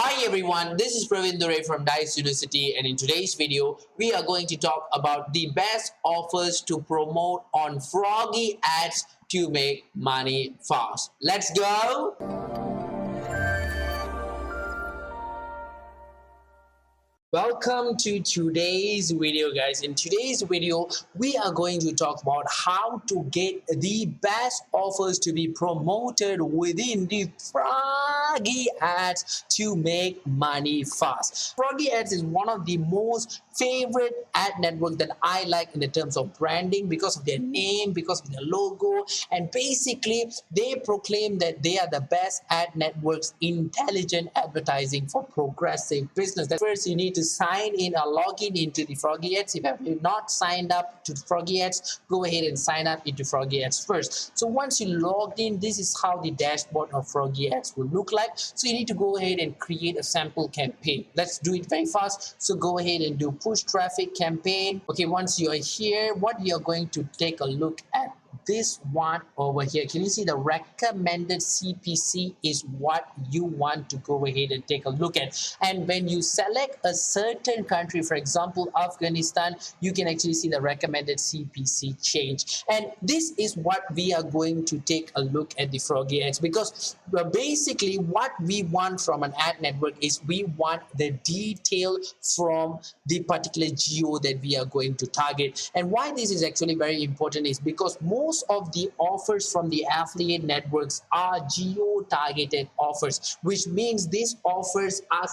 Hi everyone, this is Praveen Dure from Dice University, and in today's video we are going to talk about the best offers to promote on Froggy ads to make money fast. Let's go! Welcome to today's video, guys. In today's video we are going to talk about how to get the best offers to be promoted within the Froggy ads to make money fast. Froggy ads is one of the most favorite ad networks that I like in the terms of branding, because of their name, because of their logo, and basically they proclaim that they are the best ad networks in intelligent advertising for progressive business. First, you need to sign in or log in into the Froggyads. If you have not signed up to Froggyads, go ahead and sign up into Froggyads first. So once you logged in, this is how the dashboard of Froggyads will look like. So you need to go ahead and create a sample campaign. Let's do it very fast. So go ahead and do push traffic campaign. Okay, once you are here, what you're going to take a look at this one over here. Can you see the recommended CPC is what you want to go ahead and take a look at? And when you select a certain country, for example Afghanistan, you can actually see the recommended CPC change. And this is what we are going to take a look at the Froggyads, because basically what we want from an ad network is we want the detail from the particular geo that we are going to target. And why this is actually very important is because most of the offers from the affiliate networks are geo-targeted offers, which means these offers are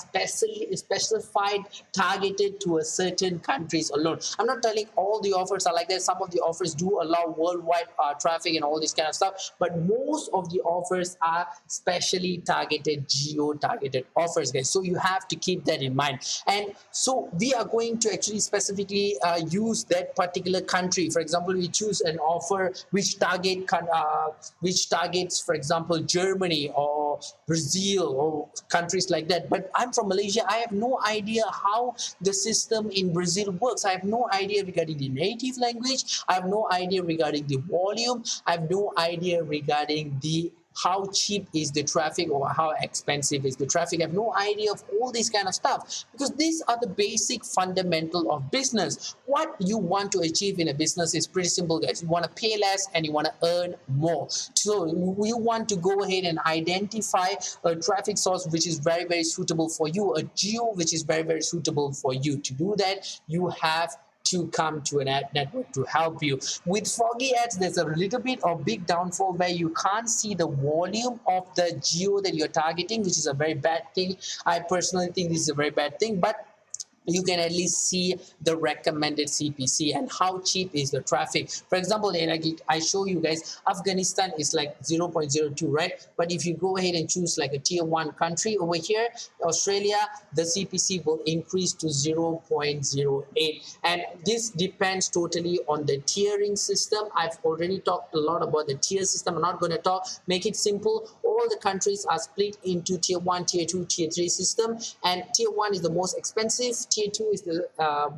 specified, targeted to a certain countries alone. I'm not telling all the offers are like that. Some of the offers do allow worldwide traffic and all this kind of stuff, but most of the offers are specially targeted, geo-targeted offers, guys. So you have to keep that in mind. And so we are going to actually specifically use that particular country. For example, we choose an offer which targets, for example, Germany or Brazil or countries like that. But I'm from Malaysia. I have no idea how the system in Brazil works. I have no idea regarding the native language. I have no idea regarding the volume. I have no idea regarding the how cheap is the traffic or how expensive is the traffic. I have no idea of all this kind of stuff, because these are the basic fundamental of business. What you want to achieve in a business is pretty simple, guys. You want to pay less and you want to earn more. So we want to go ahead and identify a traffic source which is very, very suitable for you, a geo which is very, very suitable for you. To do that, you have to come to an ad network to help you. With Froggyads, there's a little bit of big downfall where you can't see the volume of the geo that you're targeting, which is a very bad thing. I personally think this is a very bad thing, but you can at least see the recommended CPC and how cheap is the traffic. For example, like I show you guys, Afghanistan is like 0.02, right? But if you go ahead and choose like a tier 1 country over here, Australia, the CPC will increase to 0.08. And this depends totally on the tiering system. I've already talked a lot about the tier system. I'm not going to make it simple. All the countries are split into tier 1, tier 2, tier 3 system, and tier 1 is the most expensive, tier 2 is the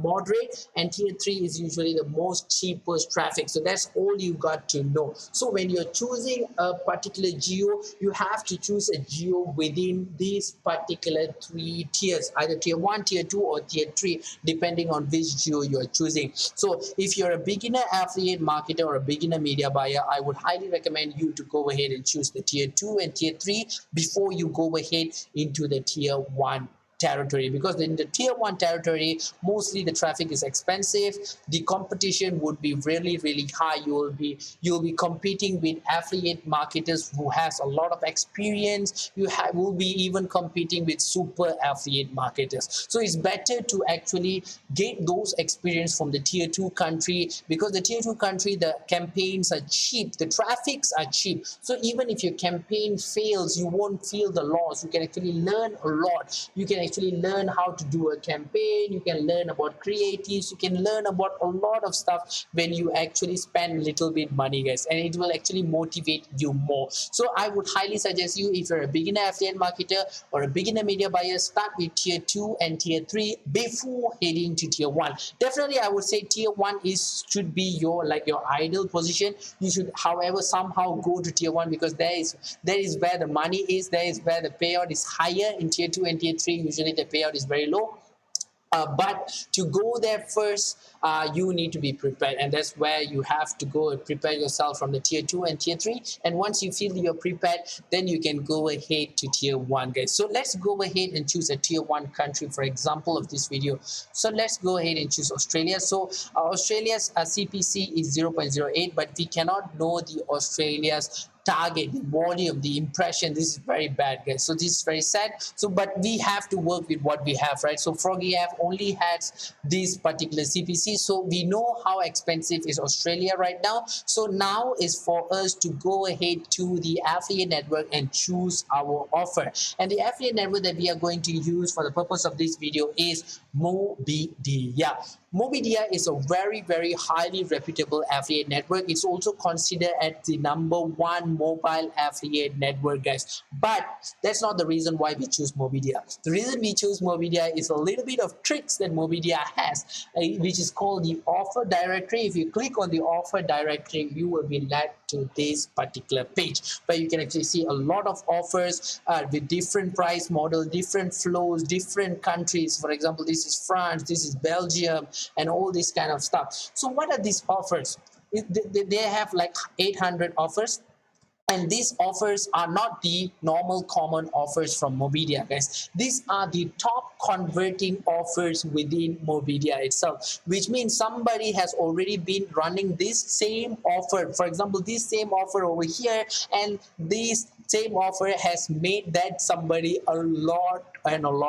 moderate, and tier 3 is usually the most cheapest traffic. So that's all you got to know. So when you're choosing a particular geo, you have to choose a geo within these particular 3 tiers, either tier 1, tier 2, or tier 3, depending on which geo you're choosing. So if you're a beginner affiliate marketer or a beginner media buyer, I would highly recommend you to go ahead and choose the tier 2 and tier 3 before you go ahead into the tier 1 territory, because in the tier 1 territory mostly the traffic is expensive, the competition would be really, really high. You'll be competing with affiliate marketers who has a lot of experience. You will be even competing with super affiliate marketers. So it's better to actually get those experience from the tier 2 country, because the tier 2 country, the campaigns are cheap, the traffics are cheap. So even if your campaign fails, you won't feel the loss. You can actually learn a lot. You can actually learn how to do a campaign, you can learn about creatives, you can learn about a lot of stuff when you actually spend a little bit money, guys, and it will actually motivate you more. So I would highly suggest you, if you're a beginner affiliate marketer or a beginner media buyer, start with tier 2 and tier 3 before heading to tier 1. Definitely I would say tier 1 is should be your ideal position. You should, however, somehow go to tier 1, because there is where the money is, there is where the payout is higher. In tier 2 and tier 3, usually the payout is very low. But to go there first, you need to be prepared, and that's where you have to go and prepare yourself from the tier 2 and tier 3. And once you feel you're prepared, then you can go ahead to tier 1, guys. So let's go ahead and choose a tier 1 country, for example, of this video. So let's go ahead and choose Australia. So Australia's CPC is 0.08, but we cannot know the Australia's target, the volume, the impression. This is very bad, guys. So this is very sad. So but we have to work with what we have, right? So Froggyads only has this particular CPC, so we know how expensive is Australia right now. So now is for us to go ahead to the affiliate network and choose our offer. And the affiliate network that we are going to use for the purpose of this video is Mobidia. Mobidia is a very, very highly reputable affiliate network. It's also considered as the #1 mobile affiliate network, guys. But that's not the reason why we choose Mobidia. The reason we choose Mobidia is a little bit of tricks that Mobidia has, which is called the offer directory. If you click on the offer directory, you will be led to this particular page where you can actually see a lot of offers with different price model, different flows, different countries. For example, this is France, this is Belgium, and all this kind of stuff. So what are these offers? They have like 800 offers. And these offers are not the normal common offers from Mobidia, guys. These are the top converting offers within Mobidia itself, which means somebody has already been running this same offer. For example, this same offer over here, and this same offer has made that somebody a lot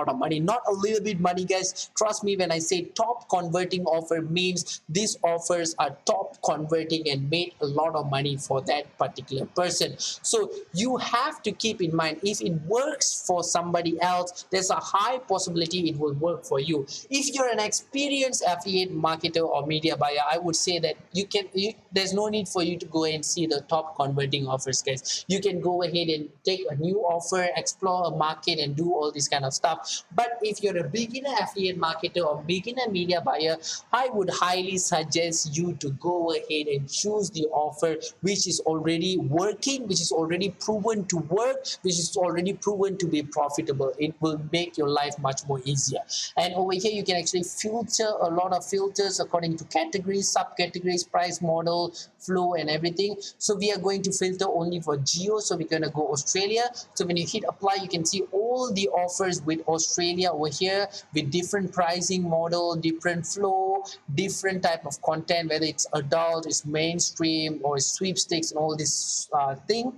of money. Not a little bit money, guys. Trust me when I say top converting offer means these offers are top converting and made a lot of money for that particular person. So you have to keep in mind, if it works for somebody else, there's a high possibility it will work for you. If you're an experienced affiliate marketer or media buyer, I would say that there's no need for you to go and see the top converting offers, guys. You can go ahead and take a new offer, explore a market, and do all this kind of stuff. But if you're a beginner affiliate marketer or beginner media buyer, I would highly suggest you to go ahead and choose the offer which is already working, which is already proven to work, which is already proven to be profitable. It will make your life much more easier. And over here you can actually filter a lot of filters according to categories, subcategories, price model, flow, and everything. So we are going to filter only for geo, so we're going to go Australia. So when you hit apply, you can see all the offers with Australia over here with different pricing model, different flow, different type of content, whether it's adult, it's mainstream, or it's sweepstakes, and all this thing.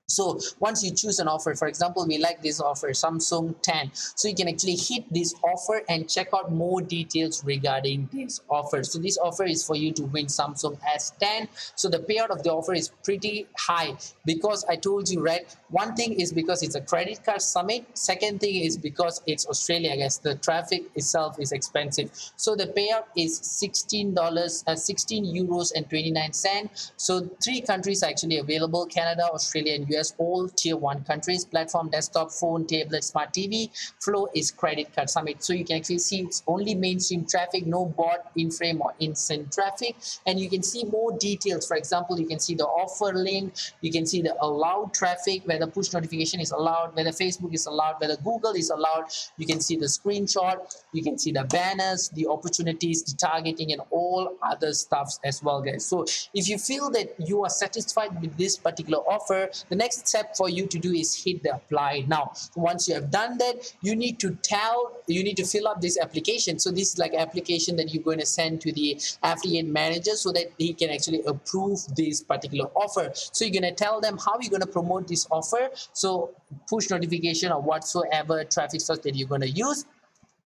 So once you choose an offer, for example, we like this offer, Samsung 10. So you can actually hit this offer and check out more details regarding this offer. So this offer is for you to win Samsung S10. So the payout of the offer is pretty high because I told you, right? One thing is because it's a credit card summit. Second thing is because it's Australia, guys. The traffic itself is expensive. So the payout is $16, 16 euros and 29 cents. So 3 countries are actually available: Canada, Australia, and US, all tier 1 countries. Platform, desktop, phone, tablet, smart TV. Flow is credit card summit. So you can actually see it's only mainstream traffic, no bot, in-frame, or instant traffic. And you can see more details. For example, you can see the offer link, you can see the allowed traffic, whether push notification is allowed, whether Facebook is allowed, whether Google is allowed. You can see the screenshot, you can see the banners, the opportunities, the targeting, and all other stuffs as well, guys. So if you feel that you are satisfied with this particular offer, the next step for you to do is hit the apply now. Once you have done that, you need to fill up this application. So this is like an application that you're going to send to the affiliate manager so that he can actually approve this particular offer. So you're going to tell them how you're going to promote this offer. So push notification or whatsoever traffic source that you're going to use.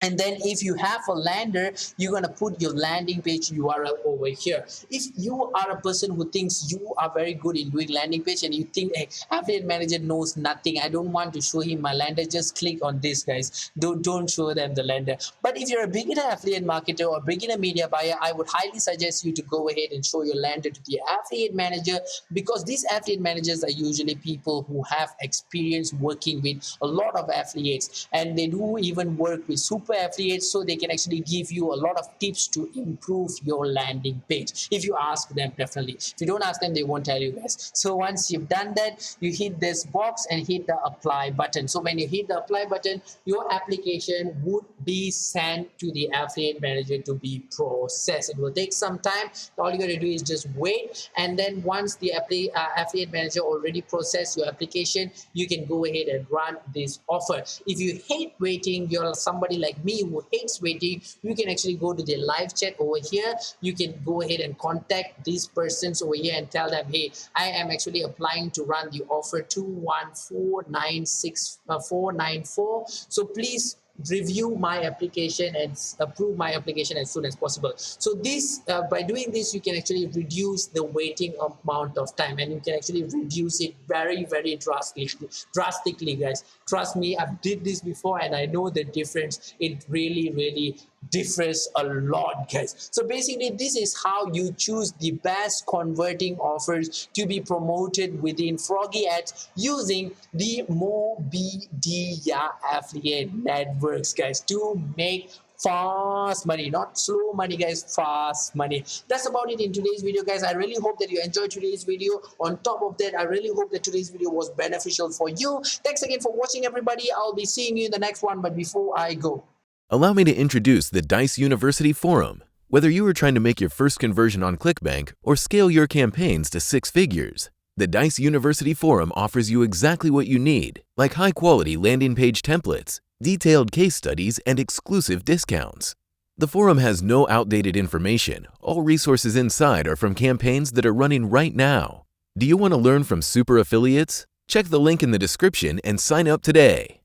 And then if you have a lander, you're going to put your landing page URL over here. If you are a person who thinks you are very good in doing landing page and you think, hey, affiliate manager knows nothing, I don't want to show him my lander, just click on this, guys. Don't show them the lander. But if you're a beginner affiliate marketer or beginner media buyer, I would highly suggest you to go ahead and show your lander to the affiliate manager, because these affiliate managers are usually people who have experience working with a lot of affiliates, and they do even work with super affiliates, so they can actually give you a lot of tips to improve your landing page if you ask them. Definitely, if you don't ask them, they won't tell you, guys. So once you've done that, you hit this box and hit the apply button. So when you hit the apply button, your application would be sent to the affiliate manager to be processed. It will take some time. All you got to do is just wait, and then once the affiliate manager already processed your application, you can go ahead and run this offer. If you hate waiting, you're somebody like me who hates waiting, you can actually go to the live chat over here. You can go ahead and contact these persons over here and tell them, hey, I am actually applying to run the offer 21496494. So please review my application and approve my application as soon as possible. So this by doing this, you can actually reduce the waiting amount of time, and you can actually reduce it very drastically, guys. Trust me, I've did this before and I know the difference. It really differs a lot, guys. So basically, this is how you choose the best converting offers to be promoted within Froggyads using the Mobidia affiliate networks, guys, to make fast money, not slow money, guys, fast money. That's about it in today's video, guys. I really hope that you enjoyed today's video. On top of that, I really hope that today's video was beneficial for you. Thanks again for watching, everybody. I'll be seeing you in the next one, but before I go, allow me to introduce the Dice University Forum. Whether you are trying to make your first conversion on ClickBank or scale your campaigns to 6 figures, the Dice University Forum offers you exactly what you need, like high-quality landing page templates, detailed case studies, and exclusive discounts. The forum has no outdated information. All resources inside are from campaigns that are running right now. Do you want to learn from super affiliates? Check the link in the description and sign up today.